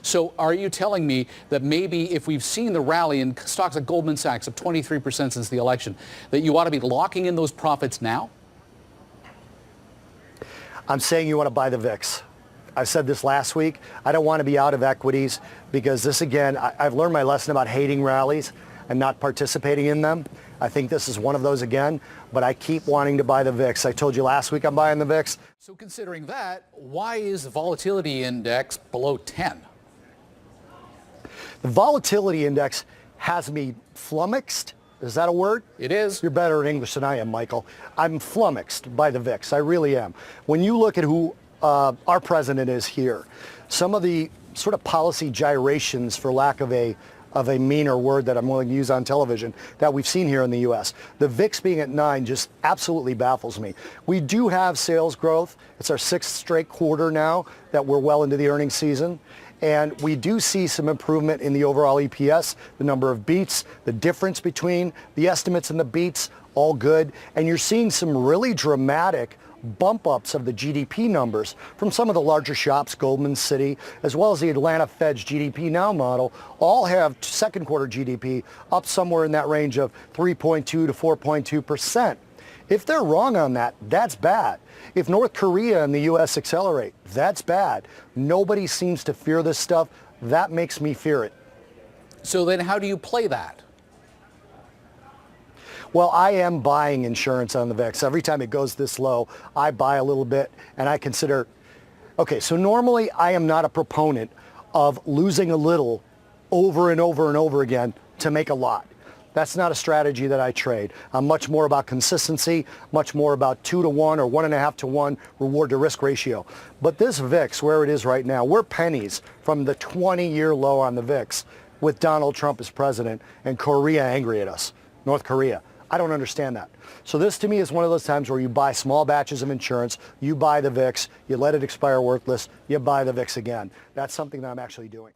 So are you telling me that maybe if we've seen the rally in stocks like Goldman Sachs of 23% since the election, that you ought to be locking in those profits now? I'm saying you want to buy the VIX. I said this last week. I don't want to be out of equities because this, again, I've learned my lesson about hating rallies and not participating in them. I think this is one of those again, but I keep wanting to buy the VIX. I told you last week I'm buying the VIX. So considering that, why is the volatility index below 10? The volatility index has me flummoxed. Is that a word? It is. You're better at English than I am, Michael. I'm flummoxed by the VIX. I really am. When you look at who our president is here, some of the sort of policy gyrations, for lack of a meaner word that I'm willing to use on television, that we've seen here in the U.S. The VIX being at 9 just absolutely baffles me. We do have sales growth. It's our 6th straight quarter now that we're well into the earnings season. And we do see some improvement in the overall EPS, the number of beats, the difference between the estimates and the beats, all good. And you're seeing some really dramatic bump ups of the GDP numbers from some of the larger shops, Goldman City, as well as the Atlanta Fed's GDP Now model, all have second quarter GDP up somewhere in that range of 3.2 to 4.2%. If they're wrong on that, that's bad. If North Korea and the U.S. accelerate, that's bad. Nobody seems to fear this stuff. That makes me fear it. So then how do you play that? Well, I am buying insurance on the VIX. Every time it goes this low, I buy a little bit, and I consider, okay, so normally I am not a proponent of losing a little over and over and over again to make a lot. That's not a strategy that I trade. I'm much more about consistency, much more about 2 to 1 or 1.5 to 1 reward to risk ratio. But this VIX, where it is right now, we're pennies from the 20-year low on the VIX with Donald Trump as president and Korea angry at us, North Korea. I don't understand that. So this to me is one of those times where you buy small batches of insurance, you buy the VIX, you let it expire worthless, you buy the VIX again. That's something that I'm actually doing.